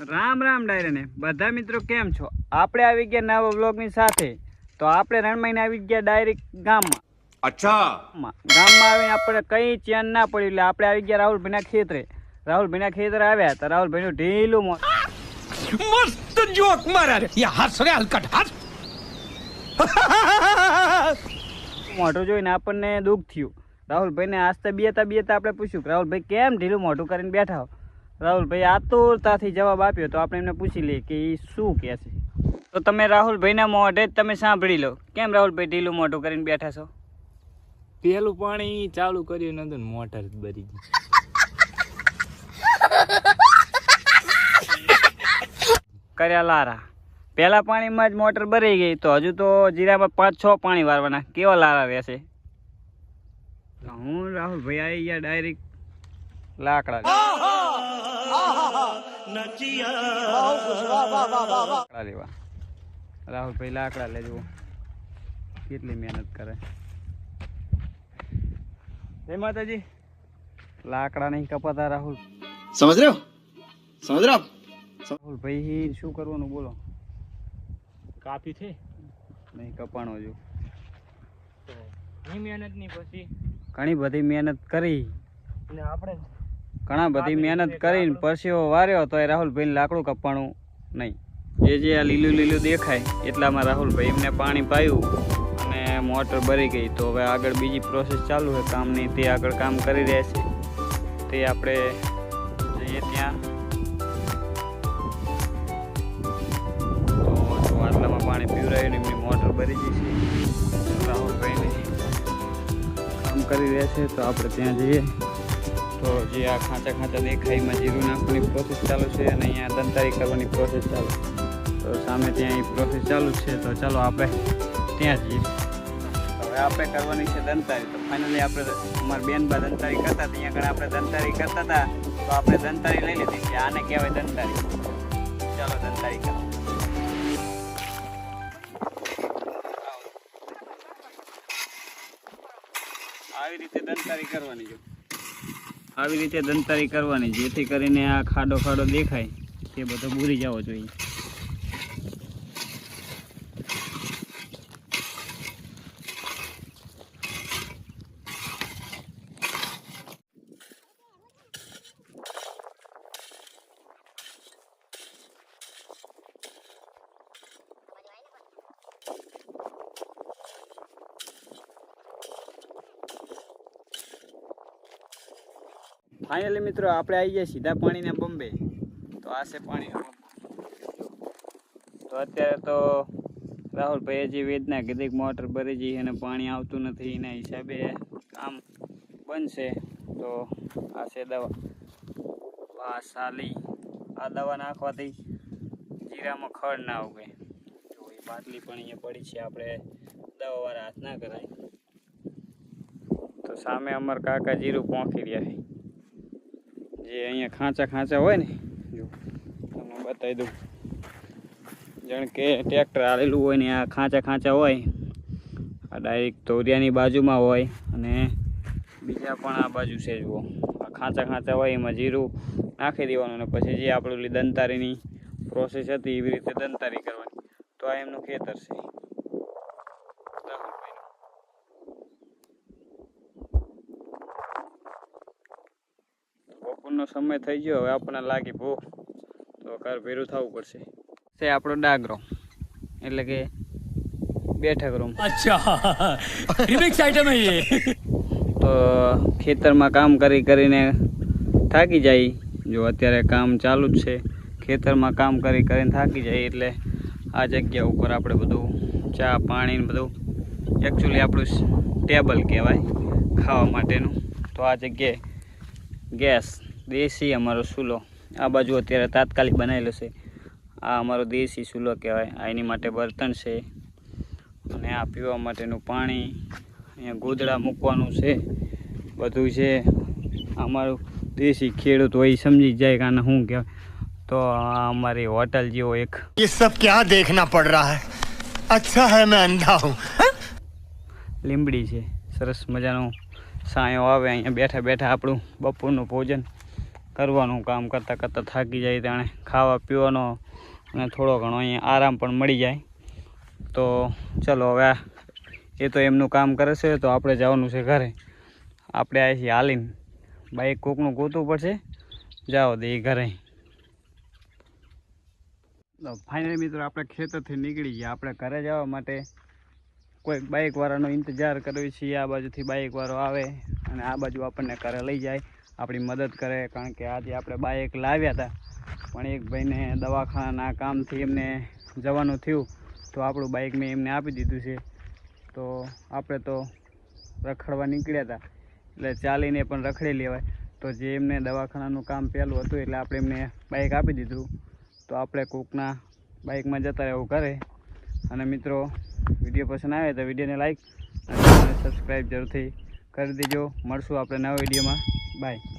રામ રામ ડાયરાને બધા મિત્રો કેમ છો? આપણે આવી ગયા નવા વ્લોગની સાથે. તો આપણે રણમાઈને આવી ગયા ડાયરેક્ટ ગામમાં. અચ્છા, ગામમાં આવીને આપણે કઈ ચેન ના પડી એટલે આપણે આવી ગયા રાહુલભાઈના ખેતરે. રાહુલભાઈના ખેતરે આવ્યા તો રાહુલભાઈનું ઢીલું મસ્ત જોક મારા રે. યા હસ રે હલકટ હસ. મોઢું જોઈને આપણને દુઃખ થયું. રાહુલભાઈને આસ્તે બેતા આપણે પૂછ્યું કે રાહુલભાઈ કેમ ઢીલું મોઢું કરીને બેઠા હો? રાહુલભાઈ આતુરતાથી જવાબ આપ્યો તો આપણે એમને પૂછી લઈએ કે એ શું કહે છે. તો તમે રાહુલભાઈના મોઢે જ તમે સાંભળી લો. કેમ રાહુલભાઈ ઢીલું મોઢું કરીને બેઠા છો? પેલું પાણી ચાલુ કર્યું નતું, મોટર ભરી ગઈ. કર્યા લારા. પહેલા પાણીમાં જ મોટર ભરાઈ ગઈ તો હજુ તો જીરામાં 5-6 પાણી વારવાના. કેવા લારા રહેશે? હું રાહુલભાઈ આવી ગયા ડાયરેક્ટ લાકડા લેવા. રાહુલભાઈ લાકડા લેજો. કેટલી મહેનત કરે. જય માતાજી. લાકડા નહીં કપાતા રાહુલ. સમજ રહ્યો? સમજ રહ્યો? રાહુલભાઈ શું કરવાનું બોલો? કાપી છે નહીં કપાણો જો. ઘણી મહેનત ની પછી ઘણી બધી મહેનત કરી. અને આપણે ઘણા બધી મહેનત કરીને પરસેવો વાર્યો તો એ રાહુલભાઈને લાકડું કપવાનું નહીં. જે આ લીલું લીલું દેખાય એટલામાં રાહુલભાઈ એમને પાણી પાયું અને મોટર ભરી ગઈ. તો હવે આગળ બીજી પ્રોસેસ ચાલુ છે કામની. તે આગળ કામ કરી રહ્યા છે. તે આપણે જઈએ ત્યાં. તો આટલામાં પાણી પીવરાયું ને એમની મોટર ભરી જઈ છે. રાહુલભાઈને કામ કરી રહ્યા છે તો આપણે ત્યાં જઈએ. તો જે આ ખાંચા દેખાય એમાં જીરું નાખવાની પ્રોસેસ ચાલુ છે અને અહીંયા દંતારી કરવાની પ્રોસેસ ચાલુ. તો સામે ત્યાં એ પ્રોસેસ ચાલુ છે. તો ચાલો આપણે ત્યાં જઈએ. હવે આપણે કરવાની છે દંતારી. તો ફાઇનલી આપણે અમારા બેનબા દંતારી કરતા હતા. અહીંયા આગળ આપણે દંતારી કરતા હતા તો આપણે દંતારી લઈ લીધી છે. આને કહેવાય દંતારી. ચાલો દંતારી કરો. આવી રીતે દંતારી કરવાની. જો આવી રીતે દંતારી કરવાની જેથી કરીને આ ખાડો દેખાય તે બધો બુરી જવો જોઈએ. ફાઇનલી મિત્રો આપણે આવી ગયા સીધા પાણીના બંબે. તો આ છે પાણી. તો અત્યારે તો રાહુલભાઈ હજી વેદના કીધી મોટર ભરી જઈ અને પાણી આવતું નથી. એના હિસાબે કામ બનશે. તો આ છે દવા વાસાલી. આ દવા નાખવાથી જીરામાં ખડ ના ઉગે. તો એ બાટલી પણ અહીંયા પડી છે. આપણે દવાવાળા હાથ ના કરાય. તો સામે અમારા કાકા જીરું પોંખી રહ્યા છે. જે અહીંયા ખાંચા હોય ને, જો તમને બતાવી દઉં. જાણ કે ટ્રેક્ટર હાલેલું હોય ને આ ખાંચા હોય. આ ડાયરેક્ટ તોરિયાની બાજુમાં હોય અને બીજા પણ આ બાજુ છે. જુઓ આ ખાંચા હોય એમાં જીરું નાખી દેવાનું અને પછી જે આપણું દંતારીની પ્રોસેસ હતી એવી રીતે દંતારી કરવાની. તો આ એમનું ખેતર છે. બપોરનો સમય થઈ ગયો. હવે આપણને લાગી ભૂખ તો ઘર ભેરું થવું પડશે. તે આપણો ડાગરો એટલે કે બેઠક રૂમ. અચ્છા, રિમિક્સ આઈટમ હે યે. તો ખેતરમાં કામ કરીને થાકી જાય. જો અત્યારે કામ ચાલુ જ છે. ખેતરમાં કામ કરીને થાકી જાય એટલે આ જગ્યા ઉપર આપણે બધું ચા પાણી બધું એકચ્યુઅલી આપણું ટેબલ કહેવાય ખાવા માટેનું. તો આ જગ્યાએ ગેસ દેશી અમારો ચૂલો. આ બાજુ અત્યારે તાત્કાલિક બનાવેલો છે. આ અમારો દેશી ચૂલો કહેવાય. આ એની માટે બર્તન છે અને આ પીવા માટેનું પાણી. અહીંયા ગોદડા મૂકવાનું છે બધું છે. અમારું દેશી ખેડૂત હોય સમજી જાય કે આને શું કહેવાય. તો આ અમારી હોટલ જેવો એક ये सब क्या देखना पड़ रहा है? अच्छा है मैं अंधा हूँ. લીમડી છે. સરસ મજાનો સાયો આવે. અહીંયા બેઠા આપણું બપોરનું ભોજન કરવાનું કામ કરતાં કરતાં થાકી જાય ત્યારે ખાવા પીવાનો અને થોડો ઘણો અહીંયા આરામ પણ મળી જાય. તો ચલો હવે એ તો એમનું કામ કરે છે, તો આપણે જવાનું છે ઘરે. આપણે આવી છીએ હાલીને, બાઈક કોકનું ગોતવું પડશે, જાઓ દે ઘરે. તો ફાઇનલી મિત્રો આપણે ખેતરથી નીકળી ગયા. આપણે ઘરે જવા માટે કોઈ બાઇકવાળાનો ઇંતજાર કરવી છીએ. આ બાજુથી બાઇકવાળો આવે અને આ બાજુ આપણને ઘરે લઈ જાય, આપણી મદદ કરે. કારણ કે આજે આપણે બાઇક લાવ્યા હતા, પણ એક ભાઈને દવાખાનાના કામથી એમને જવાનું થયું, તો આપણું બાઇક મેં એમને આપી દીધું છે. તો આપણે તો રખડવા નીકળ્યા હતા, એટલે ચાલીને પણ રખડી લેવાય. તો જે એમને દવાખાનાનું કામ પહેલું હતું એટલે આપણે એમને બાઇક આપી દીધું. તો આપણે કોકના બાઇકમાં જતા રહેવું ઘરે. અને મિત્રો, વિડીયો પસંદ આવે તો વિડીયોને લાઈક અને સબસ્ક્રાઈબ જરૂરથી કરી દેજો. મળશું આપણે નવા વિડીયોમાં. બાય.